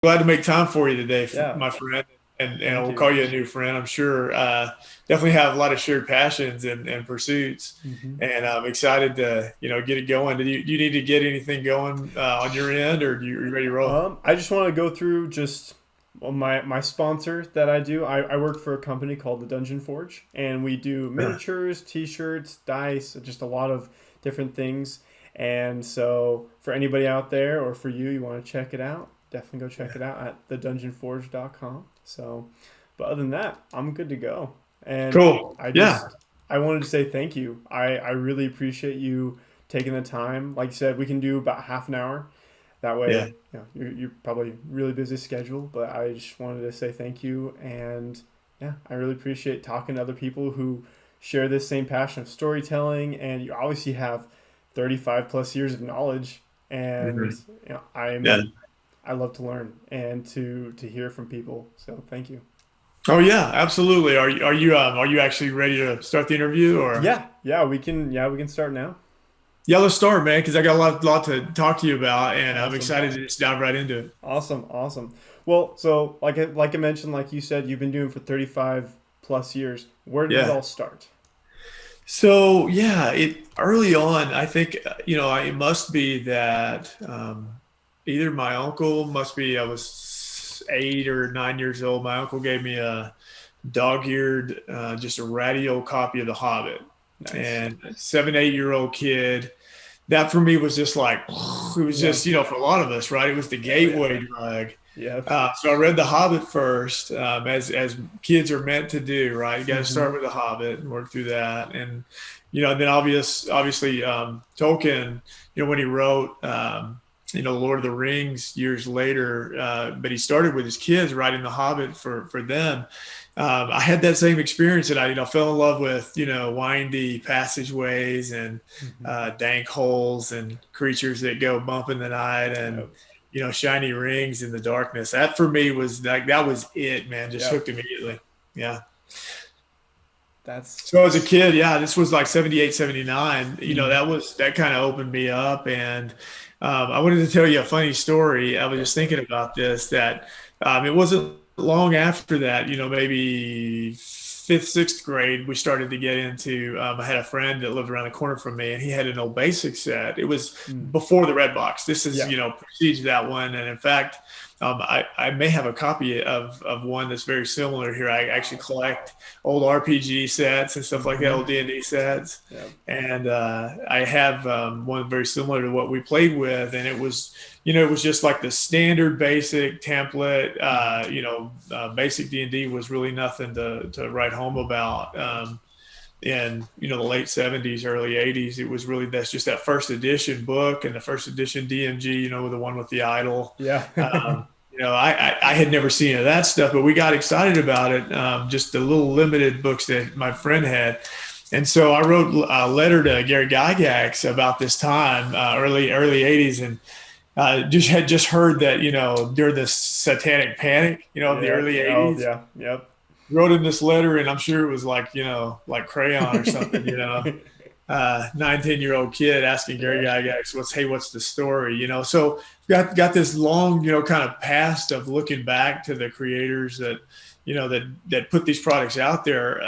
glad to make time for you today, Yeah, my friend. And thank we'll you. call you a new friend. I'm sure definitely have a lot of shared passions and pursuits. hmm And I'm excited to, get it going. Do you need to get anything going on your end, or are you ready to roll? I just want to go through just my sponsor that I do. I work for a company called the Dungeon Forge, and we do miniatures, T-shirts, dice, just a lot of different things. And so, for anybody out there, or for you, you want to check it out, definitely go check it out at thedungeonforge.com. So, but other than that, I'm good to go. And Cool. I Yeah. just I wanted to say thank you. I really appreciate you taking the time. Like you said, we can do about half an hour. That way, Yeah. you're probably really busy schedule, but I just wanted to say thank you. And yeah, I really appreciate talking to other people who share this same passion of storytelling. And you obviously have 35 plus years of knowledge. And Mhm. Yeah. I love to learn and to hear from people. So thank you. Oh yeah, absolutely. Are you actually ready to start the interview, or? Yeah, we can start now. Yeah, let's start, man, because I got a lot to talk to you about, and I'm Awesome. excited to just dive right into it. Awesome. Well, so like I mentioned, like you said, you've been doing for 35 plus years. Where did it Yeah. all start? So yeah, it early on, I think it must be that either my uncle must be I was 8 or 9 years old. My uncle gave me a dog-eared, just a ratty old copy of The Hobbit, Nice. and a 7, 8 year old kid. That for me was just like it was Yeah. just for a lot of us, right? It was the Oh yeah. gateway drug. Yep. So I read The Hobbit first, as kids are meant to do, right? You got to Mm-hmm. start with The Hobbit and work through that, and then obviously Tolkien, when he wrote, Lord of the Rings years later, but he started with his kids writing The Hobbit for them. I had that same experience, and I fell in love with windy passageways and Mm-hmm. dank holes and creatures that go bump in the night and Yep. shiny rings in the darkness. That for me was like that was it, man. Just Yep. hooked immediately. Yeah. That's. So as a kid, yeah, this was like 78, 79. Mm. That kind of opened me up. And I wanted to tell you a funny story. I was Go just for thinking it. about this, that it wasn't long after that, maybe fifth, sixth grade, we started to get into. I had a friend that lived around the corner from me, and he had an old basic set. It was Mm. before the red box. This is, Yeah. precedes that one. And in fact, I may have a copy of one that's very similar here. I actually collect old RPG sets and stuff like that, Mm-hmm. old D&D sets. Yep. And I have one very similar to what we played with, and it was just like the standard basic template. Mm-hmm. Basic D&D was really nothing to write home about. In the late 70s, early 80s, it was really that's just that first edition book and the first edition DMG, the one with the idol. Yeah. I had never seen any of that stuff, but we got excited about it. Just the little limited books that my friend had. And so I wrote a letter to Gary Gygax about this time, early 80s, and just heard that during the Satanic Panic, of the Yeah. early Oh 80s, yeah. Yep. wrote him this letter, and I'm sure it was like like crayon or something, 19-year-old kid asking Gary Yeah. Gygax, what's the story, So got this long, kind of past of looking back to the creators that put these products out there,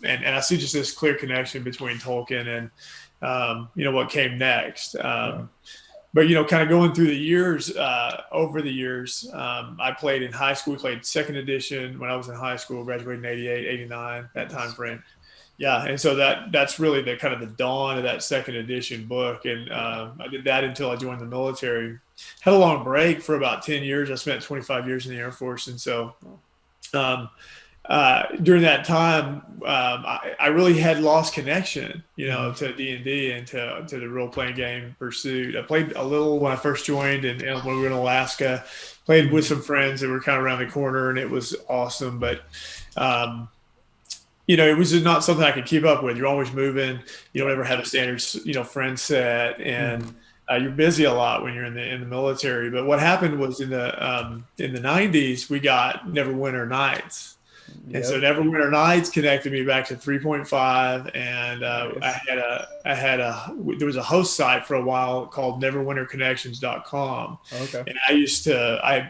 and I see just this clear connection between Tolkien and what came next. Yeah. But kind of going through the years, over the years, I played in high school. We played second edition when I was in high school, graduated in 88, 89, that time Nice. frame. Yeah, and so that's really the kind of the dawn of that second edition book, and Yeah. I did that until I joined the military. Had a long break for about 10 years. I spent 25 years in the Air Force, and so Oh. um, during that time, I really had lost connection, Mm-hmm. to D&D and to the role playing game pursuit. I played a little when I first joined, and when we were in Alaska, played with Mm-hmm. some friends that were kind of around the corner, and it was awesome. But um, it was just not something I could keep up with. You're always moving. You don't Yep. ever have a standard, friend set, and Mm-hmm. you're busy a lot when you're in the military. But what happened was in the '90s, we got Neverwinter Nights. And so Yep. Neverwinter Nights connected me back to 3.5, and Nice. there was a host site for a while called neverwinterconnections.com, Okay. and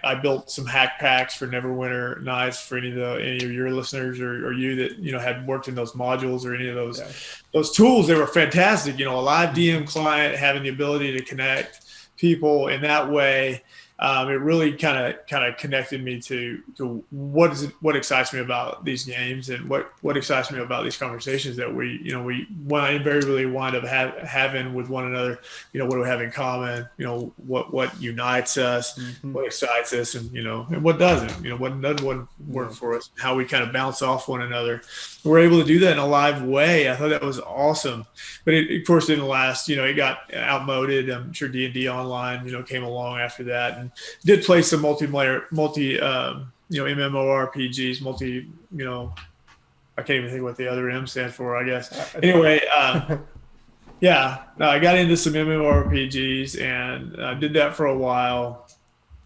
I built some hack packs for Neverwinter Nights for any of your listeners, or you that had worked in those modules or any of Yeah. those tools. They were fantastic. A live DM Mhm. client, having the ability to connect people in that way. It really kind of connected me to what excites me about these games, and what excites me about these conversations that we invariably wind up having with one another. What do we have in common? What unites us, Mhm. what excites us, and what doesn't. What doesn't work Yeah. for us. How we kind of bounce off one another. We're able to do that in a live way. I thought that was awesome, but it of course didn't last. It got outmoded. I'm sure D&D Online came along after that, and did play some multiplayer, MMORPGs, I can't even think what the other M stands for, I guess. I think. Anyway, yeah, I got into some MMORPGs, and did that for a while,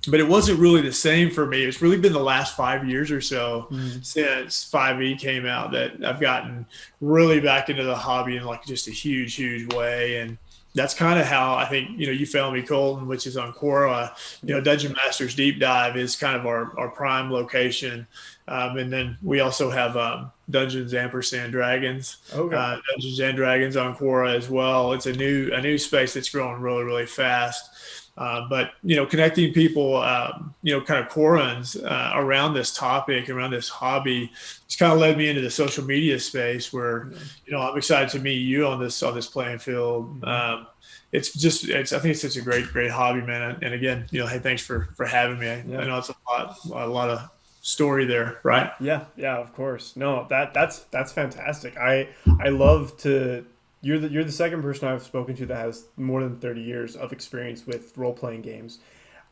but it wasn't really the same for me. It's really been the last 5 years or so Mm. since 5e came out that I've gotten really back into the hobby in like just a huge, huge way. And that's kind of how I think, you found me, Colton, which is on Quora. Yep. Dungeon Masters Deep Dive is kind of our prime location. And then we also have Dungeons Ampersand Dragons, Okay. Dungeons and Dragons on Quora as well. It's a new space that's growing really, really fast. But connecting people, kind of Korans around this topic, around this hobby, it's kind of led me into the social media space where, Yeah. I'm excited to meet you on this playing field. Mhm. I think it's such a great hobby, man. And again, hey, thanks for having me. I Yeah. know it's a lot of story there, right? Yeah, yeah, of course. No, that's fantastic. I love to. You're the second person I've spoken to that has more than 30 years of experience with role playing games.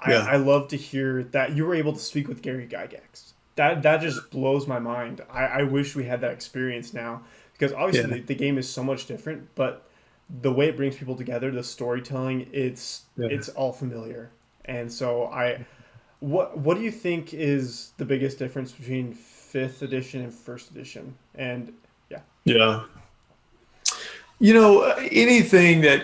Yeah, I love to hear that you were able to speak with Gary Gygax. That just blows my mind. I wish we had that experience now because obviously yeah, the game is so much different, but the way it brings people together, the storytelling, yeah. it's all familiar. And so what do you think is the biggest difference between fifth edition and first edition? And yeah. Yeah. Anything that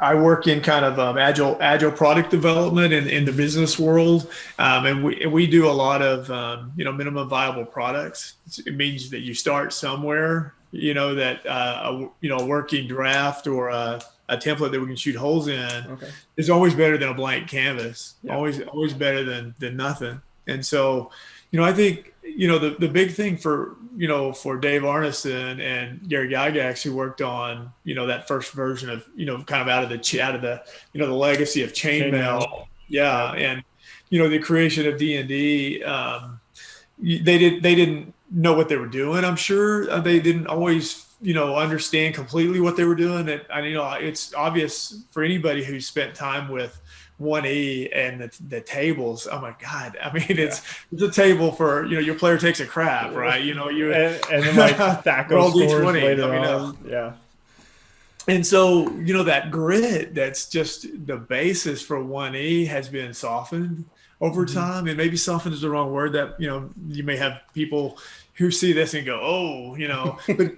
I work in kind of agile product development in the business world, and we do a lot of minimum viable products. It means that you start somewhere, that a working draft or a template that we can shoot holes in Okay. is always better than a blank canvas. Yeah. Always better than nothing. And so, I think the big thing for Dave Arneson and Gary Gygax, who worked on that first version of kind of out of the the legacy of Chainmail. chainmail, yeah, Yep. and the creation of D&D. They didn't know what they were doing. I'm sure they didn't always understand completely what they were doing. That it's obvious for anybody who's spent time with 1E and the tables. Oh my God! I mean, Yeah. it's a table for your player takes a crap, right? You And then like THACO roll scores D20. later I mean, on. Yeah. and so that grit that's just the basis for 1E has been softened over Hmm. time. And maybe softened is the wrong word. That you may have people who see this and go, oh, but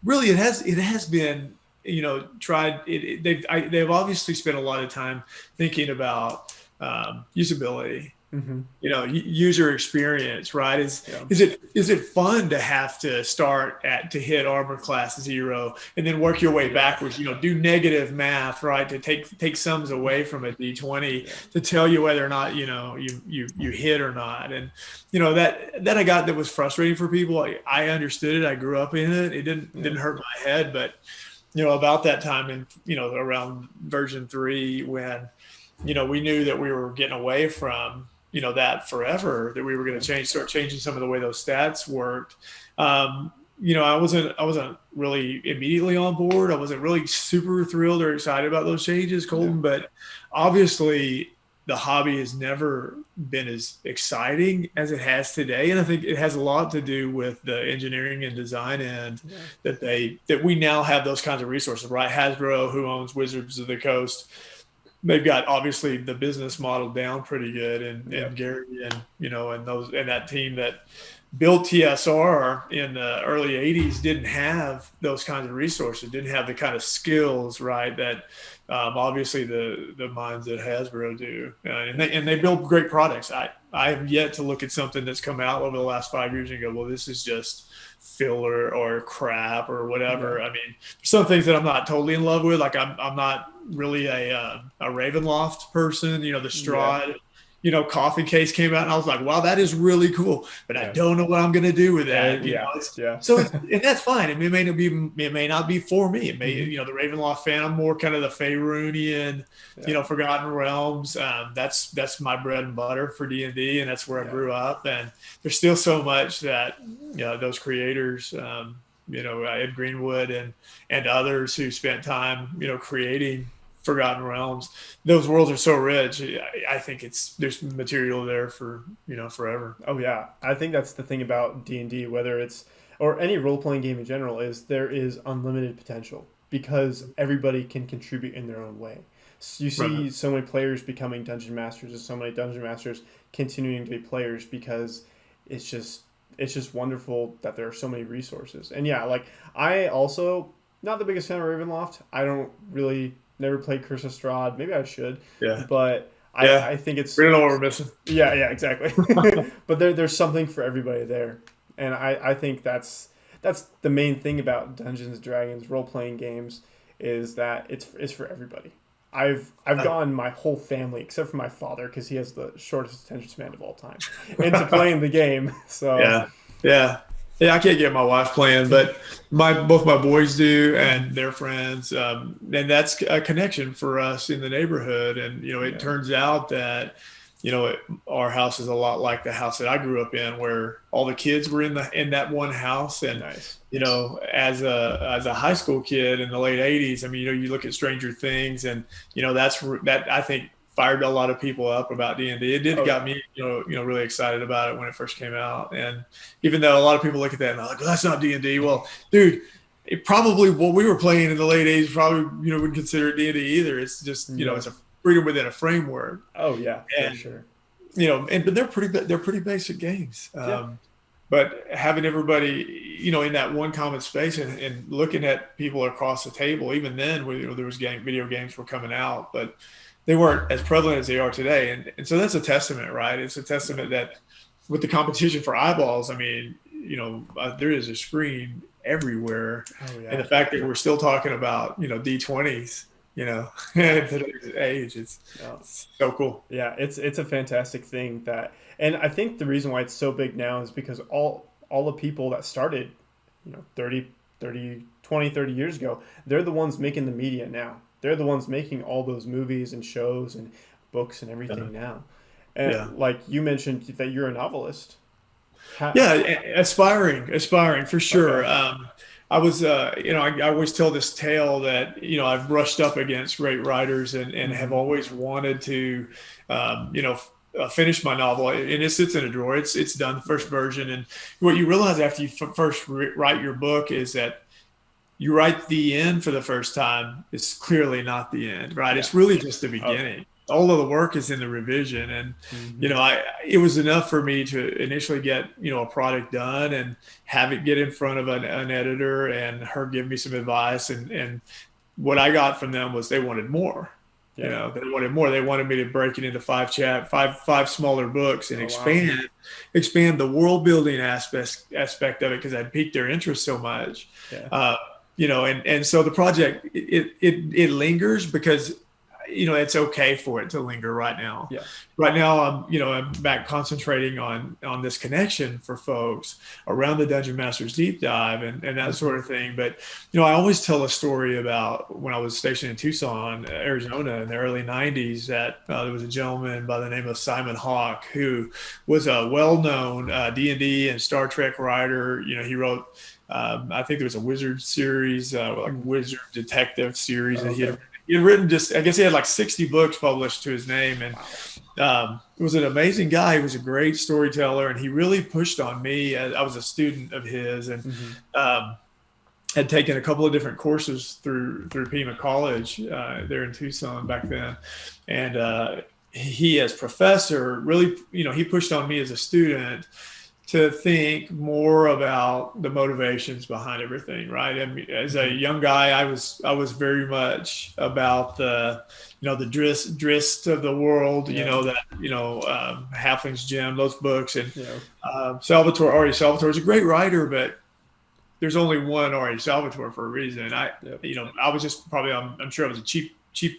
really it has been tried. They've obviously spent a lot of time thinking about usability, Hmm. user experience, right? is Yeah. is it is it fun to have to start to hit armor class 0 and then work your way Yeah. backwards, do negative math, right, to take sums away from a d20 Yeah. to tell you whether or not you hit or not. And that I got, that was frustrating for people. I understood it. I grew up in it. It didn't Yeah. didn't hurt my head. But about that time, in around version 3, when we knew that we were getting away from that forever, that we were going Yeah. to start changing some of the way those stats worked. I wasn't really immediately on board. I wasn't really super thrilled or excited about those changes, Yeah. Colton. But obviously, the hobby has never been as exciting as it has today, and I think it has a lot to do with the engineering and design end, Yeah. that we now have those kinds of resources, right? Hasbro, who owns Wizards of the Coast, they've got obviously the business model down pretty good, and Yep. Gary and and that team that built TSR in the early 80s didn't have those kinds of resources, didn't have the kind of skills, right, that obviously the minds at Hasbro do, and they build great products. I have yet to look at something that's come out over the last 5 years and go, well, this is just filler or crap or Yeah. whatever. I mean, some things that I'm not totally in love with, like I'm not really a Ravenloft person. The Yeah. Strahd, coffee case came out, and I was like, wow, that is really cool, but I Yeah. don't know what I'm gonna do with that. Yeah. It's Yeah. so it's, and that's fine. It may not be for me. It may, Hmm. the Ravenloft fan. I'm more kind of the Faerunian, Yeah. Forgotten Realms. That's my bread and butter for D&D, and that's where I Yeah. grew up. And there's still so much that those creators, Ed Greenwood and others who spent time, creating Forgotten Realms. Those worlds are so rich. I think there's material there for forever. Oh yeah, I think that's the thing about D&D, whether it's or any role playing game in general, is there is unlimited potential because everybody can contribute in their own way. So you Right. see so many players becoming dungeon masters, and so many dungeon masters continuing to be players because it's just it's just wonderful that there are so many resources. And yeah, like I also not the biggest fan of Ravenloft. I don't really never played Curse of Strahd. Maybe I should, Yeah. but Yeah. I think it's We don't know what we're missing. yeah, yeah, exactly. But there's something for everybody there, and I think that's the main thing about Dungeons and Dragons role playing games is that it's for everybody. I've gotten my whole family except for my father because he has the shortest attention span of all time into playing the game. So Yeah, yeah, yeah. I can't get my wife playing, but both my boys do, and their friends, and that's a connection for us in the neighborhood. And it yeah, turns out that our house is a lot like the house that I grew up in, where all the kids were in that one house. And nice. as a high school kid in the late '80s, I mean, you look at Stranger Things, and that I think fired a lot of people up about D&D. It did Oh got yeah, me, really excited about it when it first came out. And even though a lot of people look at that and they're like, well, that's not D&D. Well, dude, it probably what we were playing in the late '80s probably wouldn't consider it D&D either. It's just no. it's a freedom within a framework. Oh yeah, for And sure. but they're pretty basic games. Yeah, But having everybody, in that one common space, and looking at people across the table, even then, where there was video games were coming out, but they weren't as prevalent as they are today. And so that's a testament, right? It's a yeah. testament that with the competition for eyeballs, I mean, there is a screen everywhere. Oh And yeah. the fact that we're still talking about, D20s, Yeah. at today's age, No. it's so cool. Yeah, it's a fantastic thing that, and I think the reason why it's so big now is because all the people that started, 30 years ago, they're the ones making the media now. They're the ones making all those movies and shows and books and Yeah. everything now. Yeah. And like you mentioned that you're a novelist. Yeah, How aspiring for sure. okay. I was, I always tell this tale that, I've brushed up against great writers, and have Hmm. always wanted to, finish my novel. And it sits in a drawer. It's done, the first version. And what you realize after you first write your book is that you write the end for the first time, it's clearly not the end, right? Yeah. It's really just the Oh yeah. beginning. All of the work is in the revision. And, Hmm. it was enough for me to initially get, a product done and have it get in front of an editor and her give me some advice. And what I got from them was they wanted more. Yeah. They wanted more. They wanted me to break it into five smaller books and Oh wow. expand the world building aspect of it, because I'd piqued their interest so much. Yeah. Uh, and so the project, it lingers because it's okay for it to linger right now. Yeah. Right now, I'm back concentrating on this connection for folks around the Dungeon Masters deep dive and that Hmm. sort of thing. But I always tell a story about when I was stationed in Tucson, Arizona, in the early '90s. That there was a gentleman by the name of Simon Hawke who was a well-known D&D and Star Trek writer. He wrote. I think there was a Wizard series, like Wizard Detective series that Okay. he had written. Just, I guess he had like 60 books published to his name, and Wow. was an amazing guy. He was a great storyteller, and he really pushed on me. I was a student of his, and Hmm. um, had taken a couple of different courses through Pima College there in Tucson back then, and he as professor really, he pushed on me as a student to think more about the motivations behind everything, right? I mean, as a Mm-hmm. young guy, I was very much about the Drist of the world, Yeah. Halfling's Gem, those books, and Yeah. Ari Salvatore is a great writer, but there's only one Ari Salvatore for a reason. Yep. I was just probably, I'm sure I was a cheap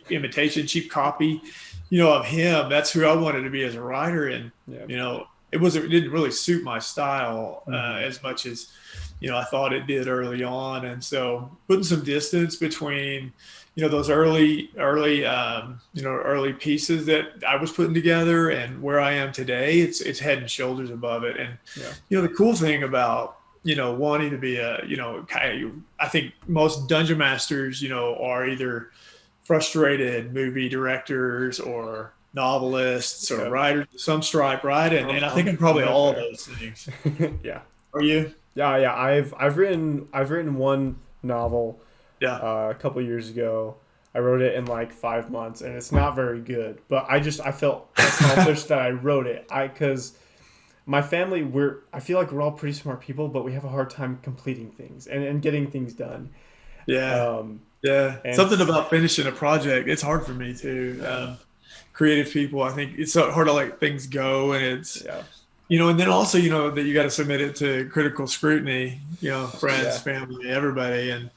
imitation, cheap copy, of him. That's who I wanted to be as a writer, and Yeah. it didn't really suit my style Mm-hmm. as much as I thought it did early on, and so putting some distance between those early pieces that I was putting together and where I am today, it's head and shoulders above it. And Yeah. the cool thing about wanting to be I think most dungeon masters are either frustrated movie directors or novelists or Yep. writers of some stripe, right? And I think I'm I'm probably right all of there. those things. Yeah. Are you? Yeah. Yeah. I've written one novel Yeah. a couple years ago. I wrote it in like 5 months, and it's not very good. But I felt accomplished that I wrote it. Because my family, I feel like we're all pretty smart people, but we have a hard time completing things and getting things done. Yeah. Um, Yeah. and Something about finishing a project, it's hard for me too. yeah, Creative people, I think it's so hard to let things go, and it's yeah, and then also that you got to submit it to critical scrutiny, friends, yeah, family, everybody, and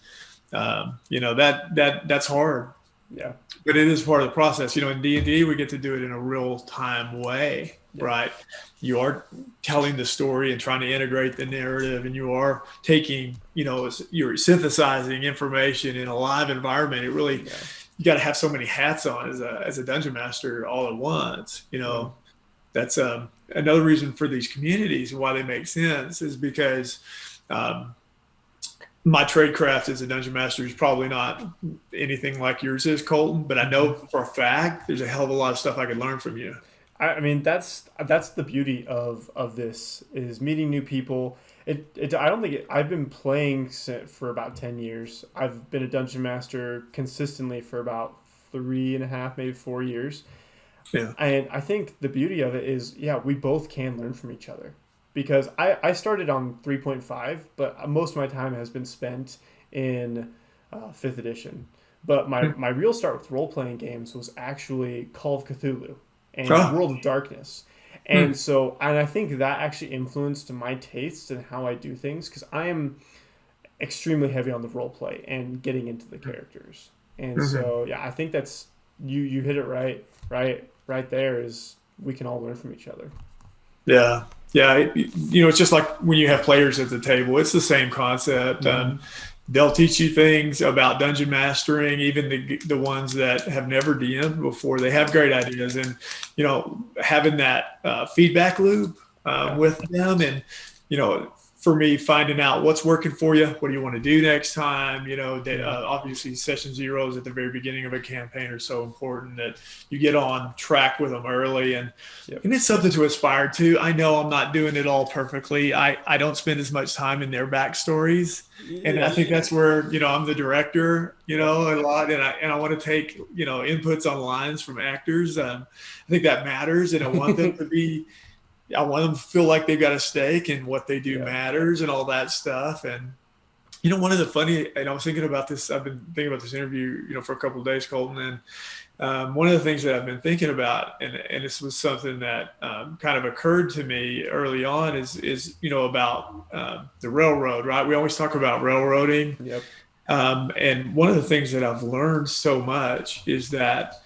that's hard, yeah, but it is part of the process. In D&D, we get to do it in a real time way, yeah, right? You are telling the story and trying to integrate the narrative, and you are taking, you're synthesizing information in a live environment. It really, yeah, you got to have so many hats on as a dungeon master all at once. yeah, That's another reason for these communities and why they make sense is because um, my trade craft as a dungeon master is probably not anything like yours is, Colton, but I hmm know for a fact there's a hell of a lot of stuff I could learn from you. I mean, that's the beauty of this is meeting new people. I don't think I've been playing for about 10 years. I've been a dungeon master consistently for about 3.5, maybe 4 years. Yeah. And I think the beauty of it is, yeah, we both can learn from each other. Because I started on 3.5, but most of my time has been spent in 5th edition. But my real start with role playing games was actually Call of Cthulhu and Oh, World of Darkness. hmm. And I think that actually influenced my tastes and how I do things because I am extremely heavy on the role play and getting into the characters. And Mhm. so, yeah, I think that's you hit it right there is we can all learn from each other. Yeah. Yeah. It's just like when you have players at the table, it's the same concept. Mm-hmm. They'll teach you things about dungeon mastering, even the ones that have never DM'd before. They have great ideas, and having that feedback loop Yeah. with them, and you know, for me, finding out what's working for you, what do you want to do next time. Yeah. Obviously, session zeros at the very beginning of a campaign are so important that you get on track with them early, and Yep. it's something to aspire to. I know I'm not doing it all perfectly. I don't spend as much time in their backstories, and I Yeah. think that's where I'm the director, Yep. a lot, and I want to take inputs on lines from actors. I think that matters, and I want them to feel like they've got a stake and what they do Yeah. matters and all that stuff. And one of the funny, and I was thinking about this. I've been thinking about this interview, for a couple of days, Colton, and one of the things that I've been thinking about, and this was something that kind of occurred to me early on, is about the railroad, right? We always talk about railroading, Yep. and one of the things that I've learned so much is that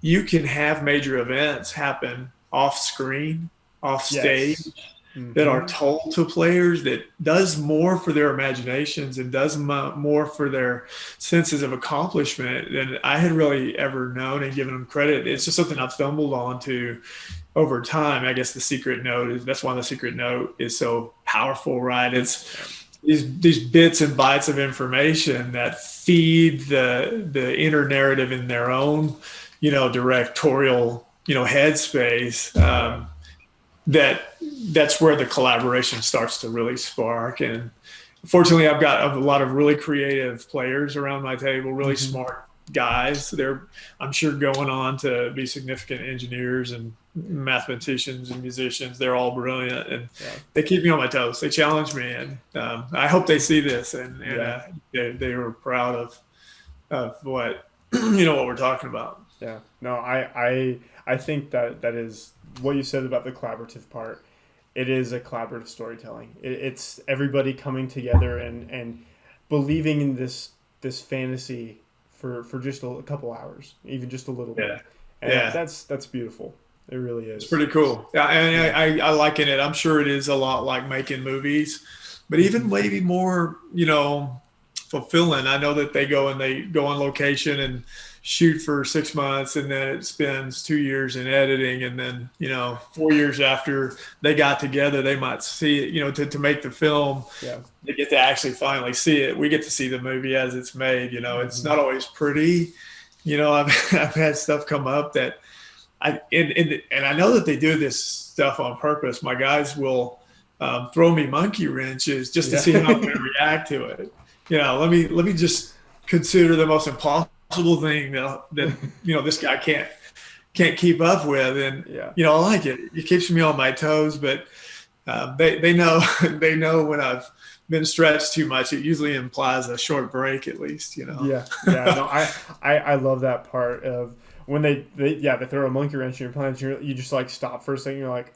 you can have major events happen off screen, off stage, Yes. that Mm-hmm. are told to players that does more for their imaginations and does more for their senses of accomplishment than I had really ever known and given them credit. It's just something I've stumbled onto over time. I guess that's why the secret note is so powerful, right? It's Yeah. these bits and bytes of information that feed the inner narrative in their own, directorial, headspace. Yeah. That's where the collaboration starts to really spark. And fortunately, I've got a lot of really creative players around my table, really Mm-hmm. smart guys. They're, I'm sure, going on to be significant engineers and mathematicians and musicians. They're all brilliant, and Yeah. they keep me on my toes. They challenge me, and I hope they see this, and Yeah. they were proud of what what we're talking about. Yeah. No, I think that that is what you said about the collaborative part. It is a collaborative storytelling. It's everybody coming together and believing in this fantasy for just a couple hours, even just a little bit, Yeah, and yeah. that's beautiful. It really It's is. pretty cool. Yeah, Yeah. and I liken it. I'm sure it is a lot like making movies, but even Hmm. maybe more, fulfilling. I know that they go on location and shoot for 6 months, and then it spends 2 years in editing, and then 4 years after they got together, they might see it. To make the film, Yeah. they get to actually finally see it. We get to see the movie as it's made. It's Hmm. not always pretty. I've I've had stuff come up that and I know that they do this stuff on purpose. My guys will throw me monkey wrenches just to Yeah. see how I'm going to react to it. Let me just consider the most impossible thing that this guy can't keep up with, and Yeah. I like it. It keeps me on my toes, but they know they know when I've been stretched too much. It usually implies a short break, at least. Yeah, yeah. No, I love that part of when they throw a monkey wrench in your plans. You just like stop for a second. You're like,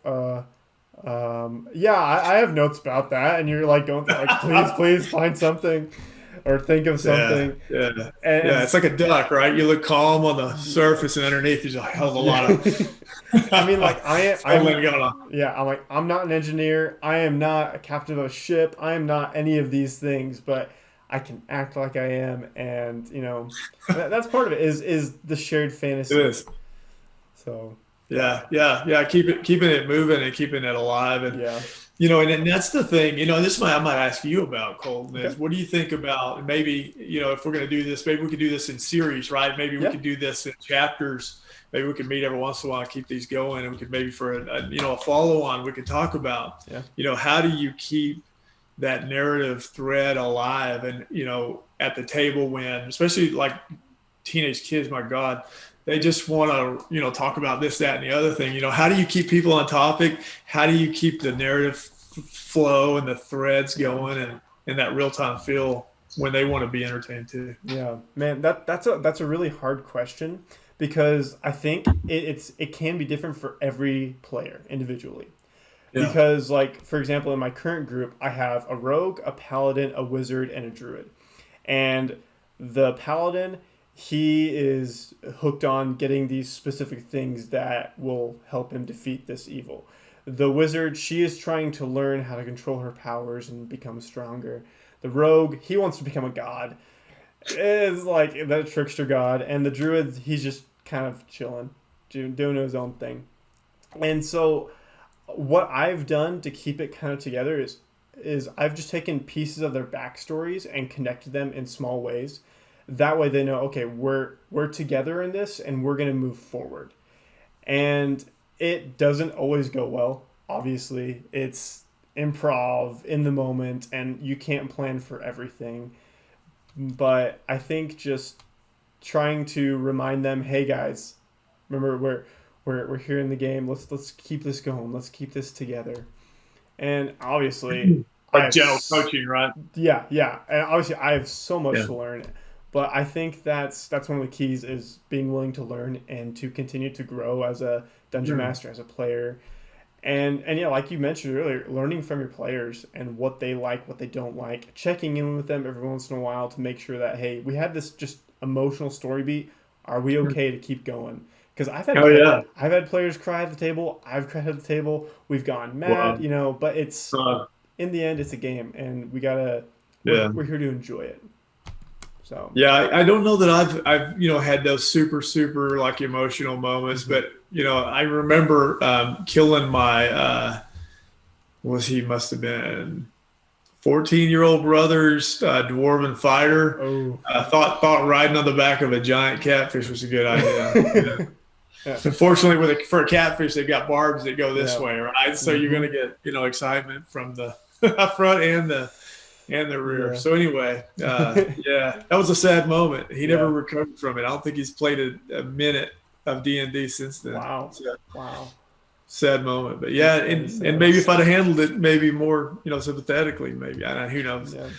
yeah, I have notes about that, and you're like going through, like, please find something or think of Yeah, something. yeah, And yeah. It's like a duck, right? You look calm on the surface, and underneath there's a hell of a yeah, lot of I mean, like struggling going on. yeah, I'm like, I'm not an engineer. I am not a captain of a ship. I am not any of these things, but I can act like I am, and that's part of it. Is the shared It fantasy. is. So yeah, Yeah, yeah, yeah. Keeping it moving and keeping it alive, and yeah, and that's the thing. This might I might ask you about, Colton. okay, Is what do you think about maybe if we're going to do this, maybe we could do this in series, right? Maybe we yeah, could do this in chapters. Maybe we could meet every once in a while, and keep these going, and we could maybe for a follow on, we could talk about yeah, how do you keep that narrative thread alive, and at the table when, especially like teenage kids, my God, they just want to, talk about this, that, and the other thing. How do you keep people on topic? How do you keep the narrative flow and the threads yeah. going, and that real time feel when they want to be entertained too? Yeah, man, that's a really hard question because I think it can be different for every player individually. Yeah. Because, like, for example, in my current group, I have a rogue, a paladin, a wizard, and a druid. And the paladin, he is hooked on getting these specific things that will help him defeat this evil. The wizard, she is trying to learn how to control her powers and become stronger. The rogue, he wants to become a god. It's like that trickster god. And the druid, he's just kind of chilling, doing his own thing. And so what I've done to keep it kind of together is I've just taken pieces of their backstories and connected them in small ways. That way they know, okay, we're together in this and we're gonna move forward. And it doesn't always go well. Obviously, it's improv in the moment and you can't plan for everything. But I think just trying to remind them, hey guys, remember we're here in the game. Let's keep this going. Let's keep this together. And obviously, I Like have general coaching, right? yeah, and obviously I have so much Yeah. to learn. But I think that's one of the keys is being willing to learn and to continue to grow as a dungeon Hmm. master, as a player. And yeah, like you mentioned earlier, learning from your players and what they like, what they don't like, checking in with them every once in a while to make sure that, hey, we had this just emotional story beat. Are we okay to keep going? Because Oh yeah. I've had players cry at the table. I've cried at the table. We've gone mad, Wow. but it's Uh, in the end, it's a game, and yeah. we're here to enjoy it. So Yeah, I don't know that I've had those super like emotional moments, mhm. but I remember killing my was he must have been 14-year-old brother's dwarven fighter. Oh. Thought riding on the back of a giant catfish was a good idea. Yeah. Yeah. Unfortunately, for a catfish, they've got barbs that go this Yeah. way, right? So you're Hmm. going to get excitement from the front and and the rear. Yeah. So anyway, yeah, that was a sad moment. He never Yeah. recovered from it. I don't think he's played a minute of D&D since then. Wow. So, Wow. sad moment, but yeah, That is and sad. maybe if I'd have handled it maybe more, sympathetically, maybe who knows, Yeah.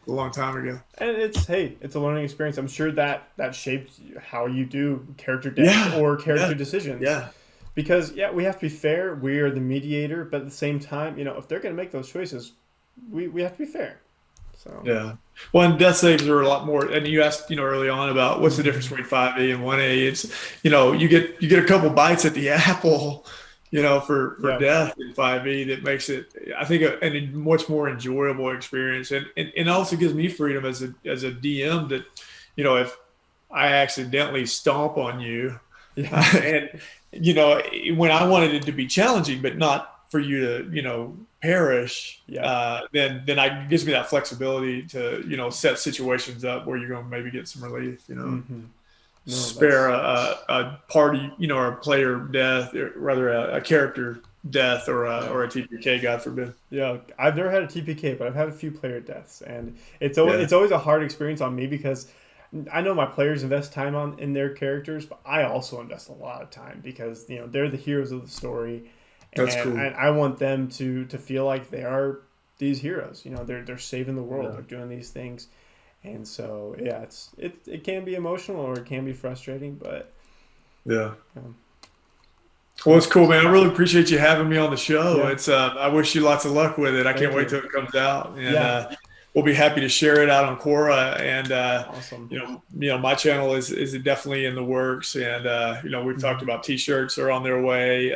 a long time ago. And it's a learning experience. I'm sure that shaped how you do character deaths Yeah, or yeah, character decisions. yeah, Because yeah, we have to be fair. We are the mediator, but at the same time, if they're gonna make those choices, we have to be fair. So yeah. Well, and death saves are a lot more. And you asked, early on about what's the difference mhm. between 5e and 1a. It's, you get a couple bites at the apple, for Yeah, death in 5e that makes it, I think, a much more enjoyable experience, and also gives me freedom as a DM that, if I accidentally stomp on you, yeah, and when I wanted it to be challenging, but not for you to perish, yeah. then I gives me that flexibility to set situations up where you're going to maybe get some relief, Hmm. No, spare that's a party, or a player death, or rather a character death, yeah. or a TPK, God forbid. Yeah, I've never had a TPK, but I've had a few player deaths, and Yeah, it's always a hard experience on me because I know my players invest time in their characters, but I also invest a lot of time because they're the heroes of the story, that's and cool. I want them to feel like they are these heroes. They're saving the world, Yeah, they're doing these things, and so yeah, it can be emotional or it can be frustrating, but yeah. um, Well, it's well, cool, man. I really appreciate you having me on the show. yeah, It's I wish you lots of luck with it. I can't thank wait you. till it comes out, and Yeah, we'll be happy to share it out on Quora. And awesome. my channel is definitely in the works, and we've talked Hmm. about T-shirts are on their way.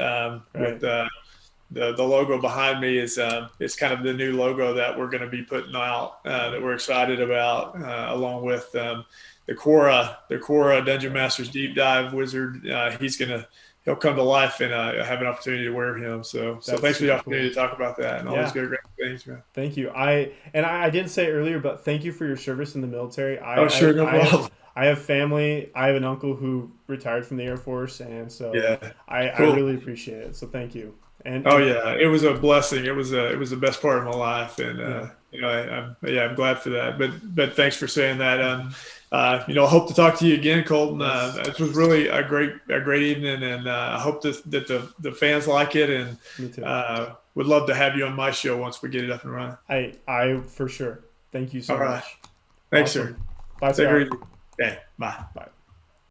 With Right. the logo behind me is it's kind of the new logo that we're going to be putting out, that we're excited about, along with the Quora Dungeon Right. Masters Deep Dive Wizard. He'll come to life, and have an opportunity to wear him. So That's thanks for the super opportunity cool. to talk about that and all these Yeah. good great things, man. Thank you. I didn't say it earlier, but thank you for your service in the military. Oh, sure, no problem. I have family. I have an uncle who retired from the Air Force, and so Yeah, I cool. really appreciate it. So thank you. Oh And yeah, it was a blessing. It was the best part of my life, and yeah, I'm glad for that. But thanks for saying that. hmm, I hope to talk to you again, Colton. yes, This was really a great evening, and I hope that the fans like it, and me too. would love to have you on my show once we get it up and running. I for sure. Thank you All so right, much. thanks, sir. Awesome. Bye, Take her Scott. easy. Okay, bye. Bye.